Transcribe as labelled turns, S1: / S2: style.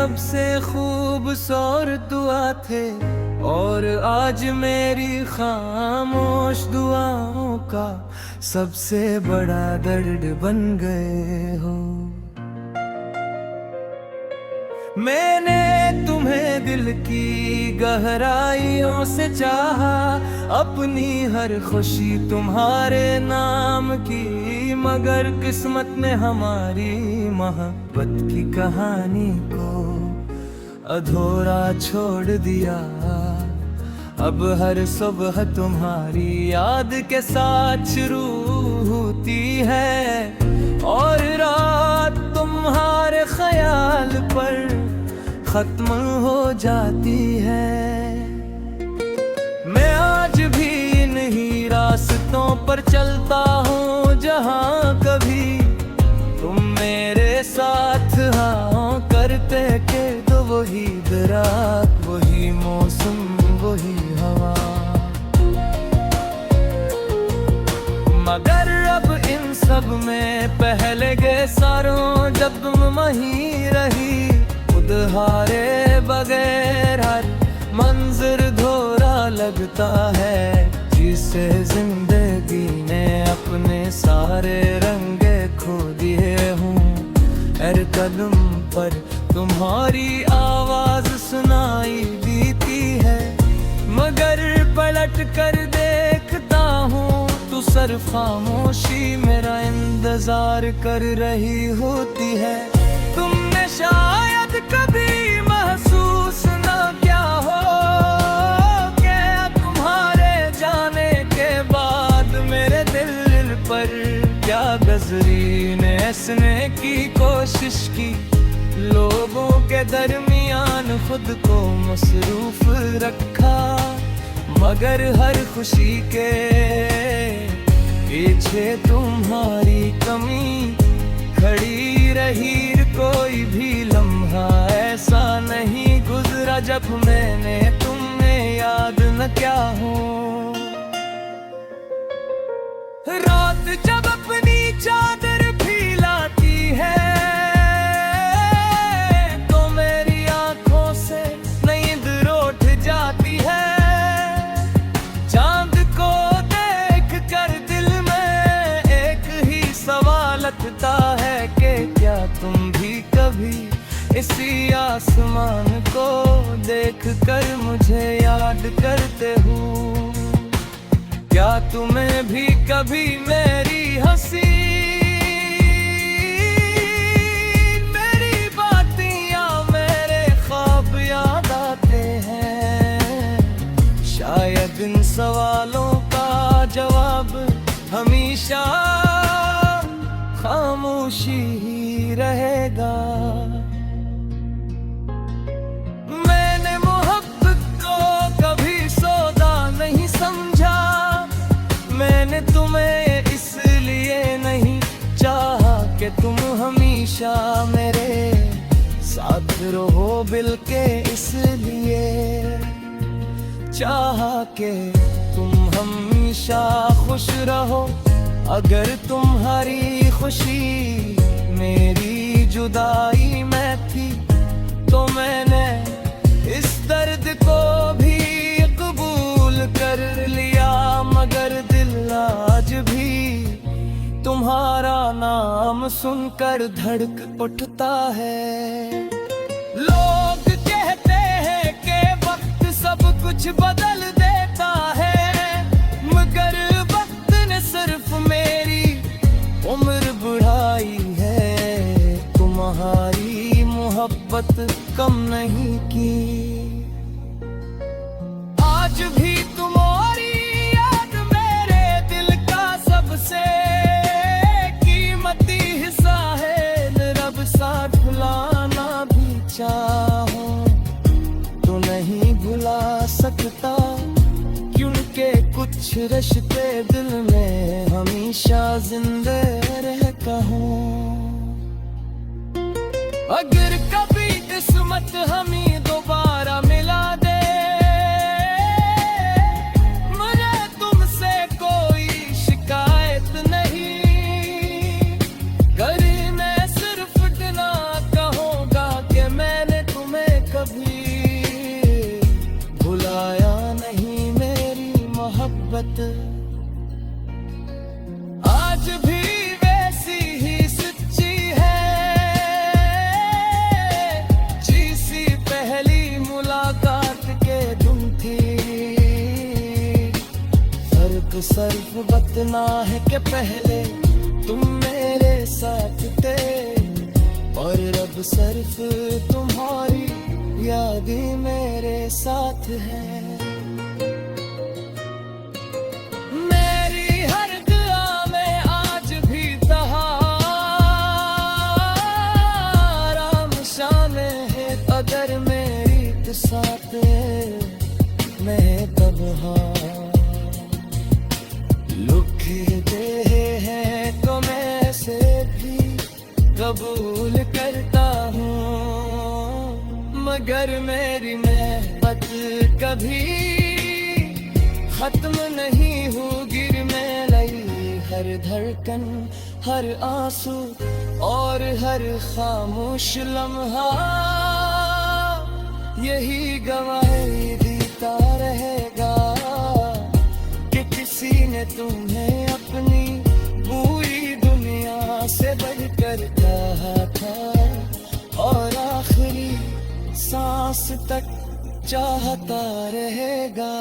S1: सबसे खूबसूरत दुआ थे, और आज मेरी खामोश दुआओं का सबसे बड़ा दर्द बन गए हो। मैंने तुम्हें दिल की गहराइयों से चाहा, अपनी हर खुशी तुम्हारे नाम की, मगर किस्मत ने हमारी मोहब्बत की कहानी को अधूरा छोड़ दिया। अब हर सुबह तुम्हारी याद के साथ शुरू होती है, और रात तुम्हारे ख्याल पर खत्म हो जाती है। मैं आज भी इन्हीं रास्तों पर चलता हूँ जहाँ कभी तुम मेरे साथ हाँ करते के, तो वही दरात, वही मौसम, वही हवा। मगर अब इन सब में पहले के सारों जब तुम वहीं रही, हारे बगैर हर मंजर धोरा लगता है, जिसे जिंदगी ने अपने सारे रंगे खो दिए हूँ। हर कदम पर तुम्हारी आवाज सुनाई देती है, मगर पलट कर देखता हूँ तू सिर्फ खामोशी मेरा इंतजार कर रही होती है। तुमने शायद कभी महसूस न क्या हो, क्या तुम्हारे जाने के बाद मेरे दिल पर क्या गजरी ने हंसने की कोशिश की, लोगों के दरमियान खुद को मसरूफ रखा, मगर हर खुशी के पीछे तुम्हारी कमी खड़ी रही। कोई भी लम्हा ऐसा नहीं गुजरा जब मैंने तुम्हें याद न क्या हो। रात जब अपनी चादर फैलाती है, तो मेरी आंखों से नींद रूठ जाती है। चांद को देख कर दिल में एक ही सवाल उठता है कि क्या तुम कभी इसी आसमान को देख कर मुझे याद करते हो? क्या तुम्हें भी कभी मेरी हंसी, मेरी बातें या मेरे ख्वाब याद आते हैं? शायद इन सवालों का जवाब हमेशा खामोशी ही रहेगा। मैंने मोहब्बत को कभी सौदा नहीं समझा, मैंने तुम्हें इसलिए नहीं चाहा कि तुम हमेशा मेरे साथ रहो, बल्कि इसलिए चाहा कि तुम हमेशा खुश रहो। अगर तुम्हारी खुशी मेरी जुदाई में थी, तो मैंने इस दर्द को भी कबूल कर लिया, मगर दिल आज भी तुम्हारा नाम सुनकर धड़क उठता है। लोग कहते हैं कि वक्त सब कुछ बदल देता है, मगर वक्त ने सिर्फ मेरी उम्र बढ़ाई है, तुम्हारी मोहब्बत कम नहीं की। आज भी तुम्हारी याद मेरे दिल का सबसे कीमती हिस्सा है। रब साथ भुलाना भी चाहूं तो नहीं भुला सकता, क्योंकि कुछ रिश्ते दिल में हमेशा जिंदे रहता हूँ। अगर कभी किस्मत हमें दोबारा मिला दे, मुझे तुमसे कोई शिकायत नहीं। घर मैं सिर्फ इतना कहूँगा कि मैंने बात आज भी वैसी ही सच्ची है, जिसी पहली मुलाकात के दिन थी। फर्क सिर्फ बतना है कि पहले तुम मेरे साथ थे और रब सिर्फ तुम्हारी यादें मेरे साथ है। मेरी हर दुआ में आज भी तहारा शामिल है, अगर मेरी तो साथ मैं तब लुखे दे हैं तो मैं से भी कबूल करता हूँ, मगर मेरी मोहब्बत कभी खत्म नहीं होगी। मैं लई हर धड़कन, हर आंसू और हर खामोश लम्हा यही गवाही देता रहेगा कि किसी ने तुम्हें अपनी पूरी दुनिया से बढ़कर कहा था और आखिरी सांस तक चाहता रहेगा।